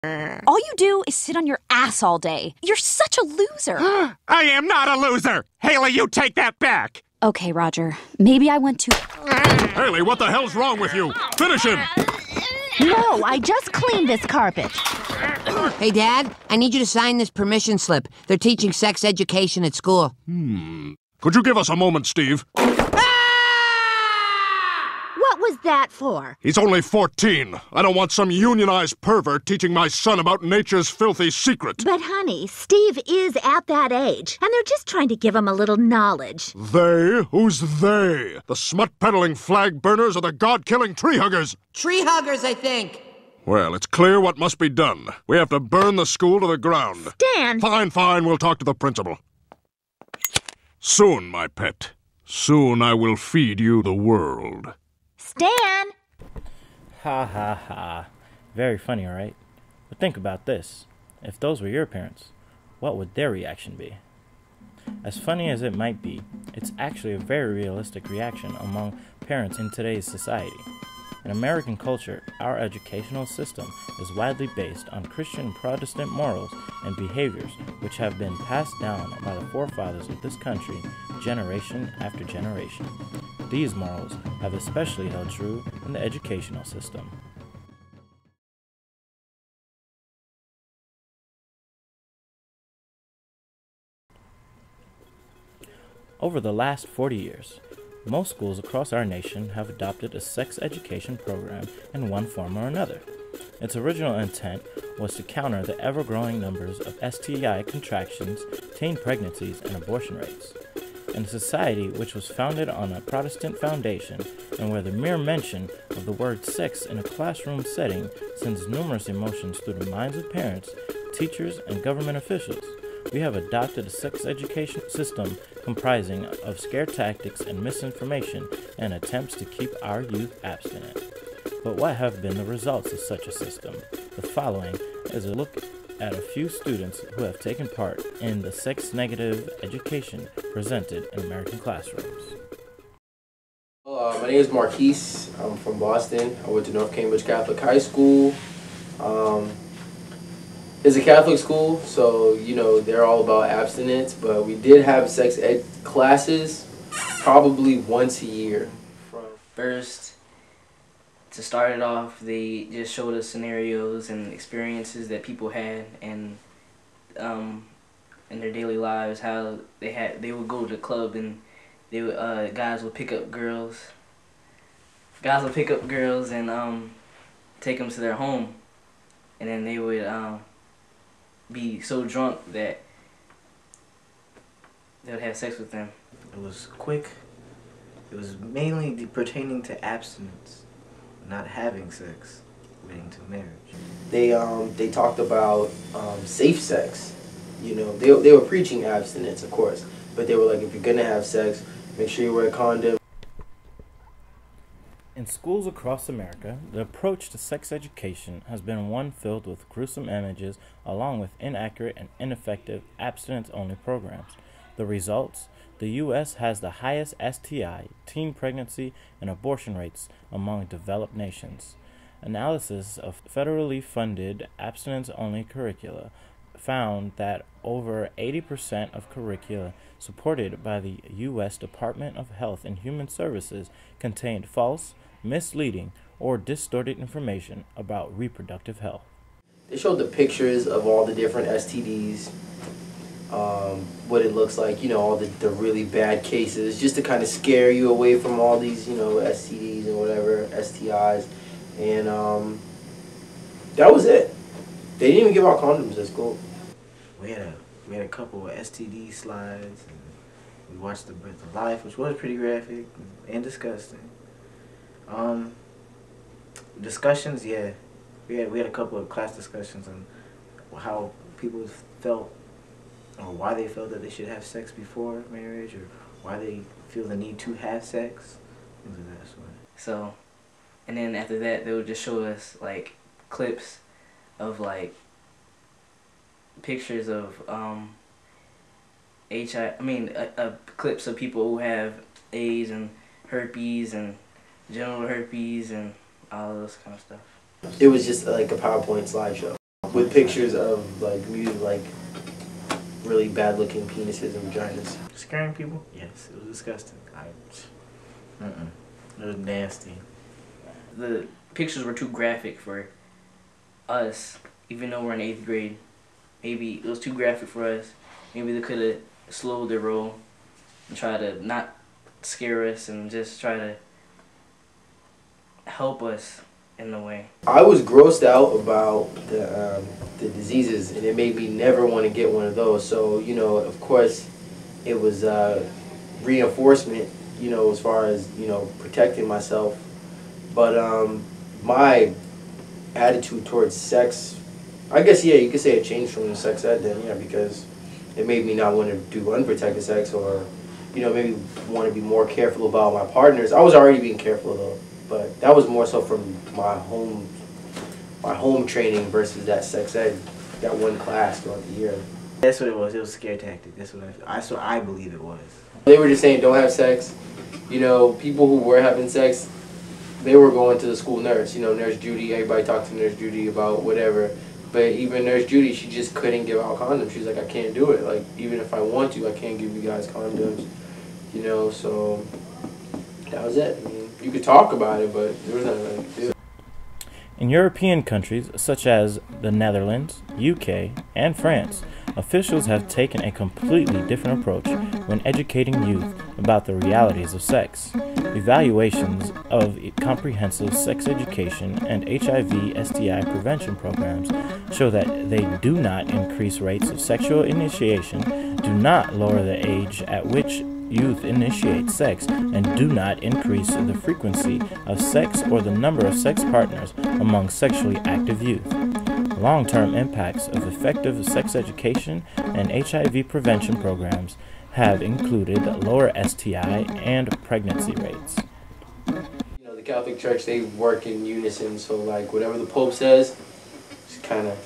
All you do is sit on your ass all day. You're such a loser. I am not a loser! Haley, you take that back! Okay, Roger. Maybe I went too... Haley, what the hell's wrong with you? Finish him! No, I just cleaned this carpet. Hey, Dad, I need you to sign this permission slip. They're teaching sex education at school. Could you give us a moment, Steve? What was that for? He's only 14. I don't want some unionized pervert teaching my son about nature's filthy secret. But, honey, Steve is at that age, and they're just trying to give him a little knowledge. They? Who's they? The smut-peddling flag burners or the god-killing tree huggers? Tree huggers, I think. Well, it's clear what must be done. We have to burn the school to the ground. Stan! Fine, we'll talk to the principal. Soon, my pet. Soon I will feed you the world. Stan! Ha ha ha. Very funny, alright? But think about this. If those were your parents, what would their reaction be? As funny as it might be, it's actually a very realistic reaction among parents in today's society. In American culture, our educational system is widely based on Christian and Protestant morals and behaviors which have been passed down by the forefathers of this country generation after generation. These morals have especially held true in the educational system. Over the last 40 years, most schools across our nation have adopted a sex education program in one form or another. Its original intent was to counter the ever-growing numbers of STI contractions, teen pregnancies, and abortion rates. In a society which was founded on a Protestant foundation and where the mere mention of the word sex in a classroom setting sends numerous emotions through the minds of parents, teachers, and government officials, we have adopted a sex education system comprising of scare tactics and misinformation and attempts to keep our youth abstinent. But what have been the results of such a system? The following is a look at a few students who have taken part in the sex-negative education presented in American classrooms. My name is Marquise. I'm from Boston. I went to North Cambridge Catholic High School. It's a Catholic school, so, you know, they're all about abstinence, but we did have sex ed classes probably once a year. First, to start it off, they just showed us scenarios and experiences that people had and in their daily lives, how they would go to the club and they would, guys would pick up girls. Guys would pick up girls and take them to their home, and then they would be so drunk that they would have sex with them. It was quick. It was mainly pertaining to abstinence, not having sex, leading to marriage. They talked about safe sex. You know, they were preaching abstinence, of course, but they were like, if you're gonna have sex, make sure you wear a condom. In schools across America, the approach to sex education has been one filled with gruesome images along with inaccurate and ineffective abstinence-only programs. The results? The U.S. has the highest STI, teen pregnancy, and abortion rates among developed nations. Analysis of federally funded abstinence-only curricula found that over 80% of curricula supported by the U.S. Department of Health and Human Services contained false, misleading, or distorted information about reproductive health. They showed the pictures of all the different STDs, what it looks like, you know, all the really bad cases, just to kind of scare you away from all these, you know, STDs and whatever, STIs, and that was it. They didn't even give out condoms at school. We had a couple of STD slides, and we watched The Birth of Life, which was pretty graphic and disgusting. Discussions, yeah. We had a couple of class discussions on how people felt or why they felt that they should have sex before marriage or why they feel the need to have sex, things of that sort. So, and then after that, they would just show us like clips of like pictures of clips of people who have AIDS and herpes and genital herpes and all those kind of stuff. It was just like a PowerPoint slideshow. with pictures of like really bad looking penises and vaginas. Scaring people? Yes, it was disgusting. It was nasty. The pictures were too graphic for us, even though we're in 8th grade. Maybe it was too graphic for us. Maybe they could have slowed their roll and try to not scare us and just try to help us in a way. I was grossed out about the diseases, and it made me never want to get one of those. So, you know, of course, it was reinforcement, you know, as far as, you know, protecting myself. But my attitude towards sex, I guess, yeah, you could say it changed from the sex ed then, yeah, because it made me not want to do unprotected sex, or, you know, maybe want to be more careful about my partners. I was already being careful though, but that was more so from my home training versus that sex ed, that one class throughout the year. That's what it was. It was a scare tactic. That's what I believe it was. They were just saying don't have sex. You know, people who were having sex, they were going to the school nurse. You know, Nurse Judy. Everybody talked to Nurse Judy about whatever. But even Nurse Judy, she just couldn't give out condoms. She's like, I can't do it. Like, even if I want to, I can't give you guys condoms. You know, so that was it. I mean, you could talk about it, but there was nothing I could do. In European countries such as the Netherlands, UK, and France, officials have taken a completely different approach when educating youth about the realities of sex. Evaluations of comprehensive sex education and HIV/STI prevention programs show that they do not increase rates of sexual initiation, do not lower the age at which youth initiate sex, and do not increase the frequency of sex or the number of sex partners among sexually active youth. Long-term impacts of effective sex education and HIV prevention programs have included lower STI and pregnancy rates. You know, the Catholic Church, they work in unison, so like whatever the Pope says, just kind of...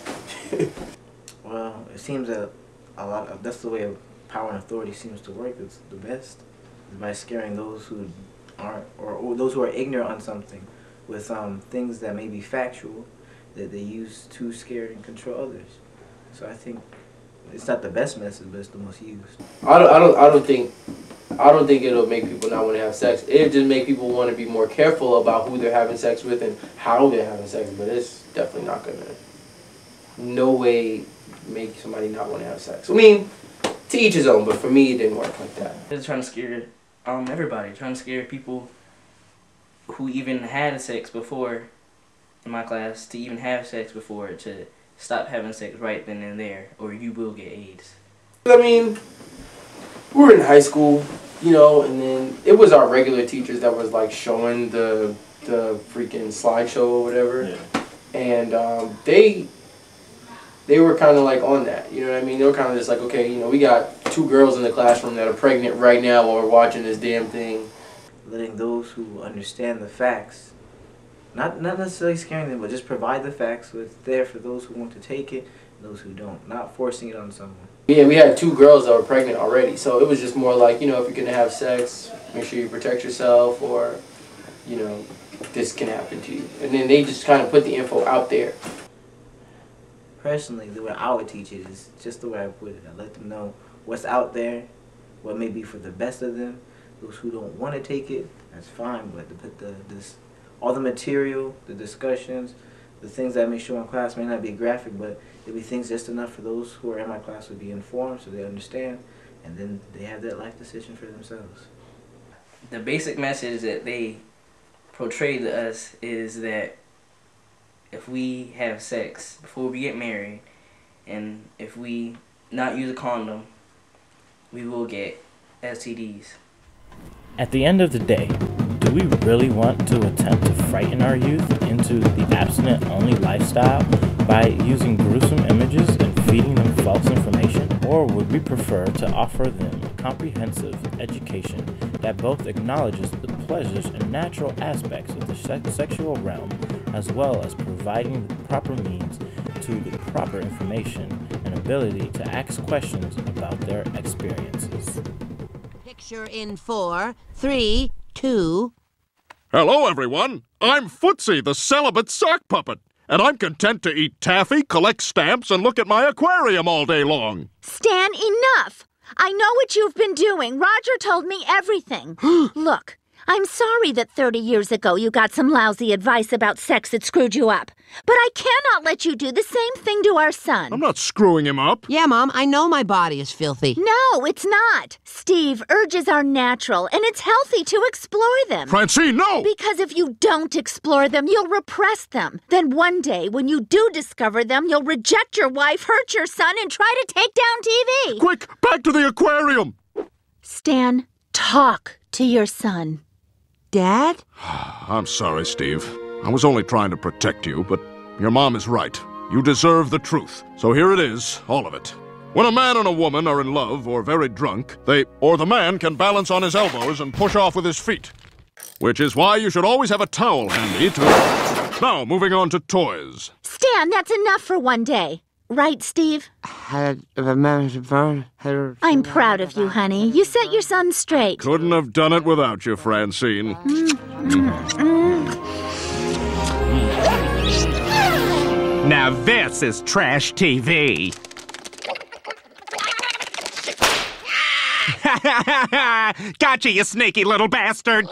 Well, it seems that that's the way power and authority seems to work. It's the best, is by scaring those who aren't, or those who are ignorant on something with things that may be factual that they use to scare and control others. So I think it's not the best message, but it's the most used. I don't think it'll make people not want to have sex. It'll just make people want to be more careful about who they're having sex with and how they're having sex. But it's definitely not gonna, no way, make somebody not want to have sex. I mean, to each his own, but for me, it didn't work like that. They're trying to scare everybody, trying to scare people who even had sex before in my class to even have sex before, to stop having sex right then and there, or you will get AIDS. I mean, we were in high school, you know, and then it was our regular teachers that was like showing the freaking slideshow or whatever, yeah. And they were kind of like on that, you know what I mean? They were kind of just like, okay, you know, we got 2 girls in the classroom that are pregnant right now while we're watching this damn thing. Letting those who understand the facts, not necessarily scaring them, but just provide the facts, so it's there for those who want to take it and those who don't, not forcing it on someone. Yeah, we had 2 girls that were pregnant already, so it was just more like, you know, if you're going to have sex, make sure you protect yourself, or, you know, this can happen to you. And then they just kind of put the info out there. Personally, the way I would teach it is just the way I put it. I let them know what's out there, what may be for the best of them. Those who don't want to take it, that's fine, but to put all the material, the discussions, the things that I may show in class may not be graphic, but it'll be things just enough for those who are in my class to be informed so they understand, and then they have that life decision for themselves. The basic message that they portray to us is that if we have sex before we get married, and if we not use a condom, we will get STDs. At the end of the day, do we really want to attempt to frighten our youth into the abstinent-only lifestyle by using gruesome images and feeding them false information? Or would we prefer to offer them a comprehensive education that both acknowledges the pleasures and natural aspects of the sexual realm, as well as providing the proper means to the proper information and ability to ask questions about their experiences? Picture in 4, 3, 2... Hello, everyone. I'm Footsie, the celibate sock puppet. And I'm content to eat taffy, collect stamps, and look at my aquarium all day long. Stan, enough! I know what you've been doing. Roger told me everything. Look, I'm sorry that 30 years ago you got some lousy advice about sex that screwed you up. But I cannot let you do the same thing to our son. I'm not screwing him up. Yeah, Mom, I know my body is filthy. No, it's not. Steve, urges are natural, and it's healthy to explore them. Francine, no! Because if you don't explore them, you'll repress them. Then one day, when you do discover them, you'll reject your wife, hurt your son, and try to take down TV. Quick, back to the aquarium! Stan, talk to your son. Dad? I'm sorry, Steve. I was only trying to protect you, but your mom is right. You deserve the truth. So here it is, all of it. When a man and a woman are in love or very drunk, the man can balance on his elbows and push off with his feet. Which is why you should always have a towel handy to... Now, moving on to toys. Stan, that's enough for one day. Right, Steve? I'm proud of you, honey. You set your son straight. Couldn't have done it without you, Francine. Now this is trash TV. Gotcha, you sneaky little bastard.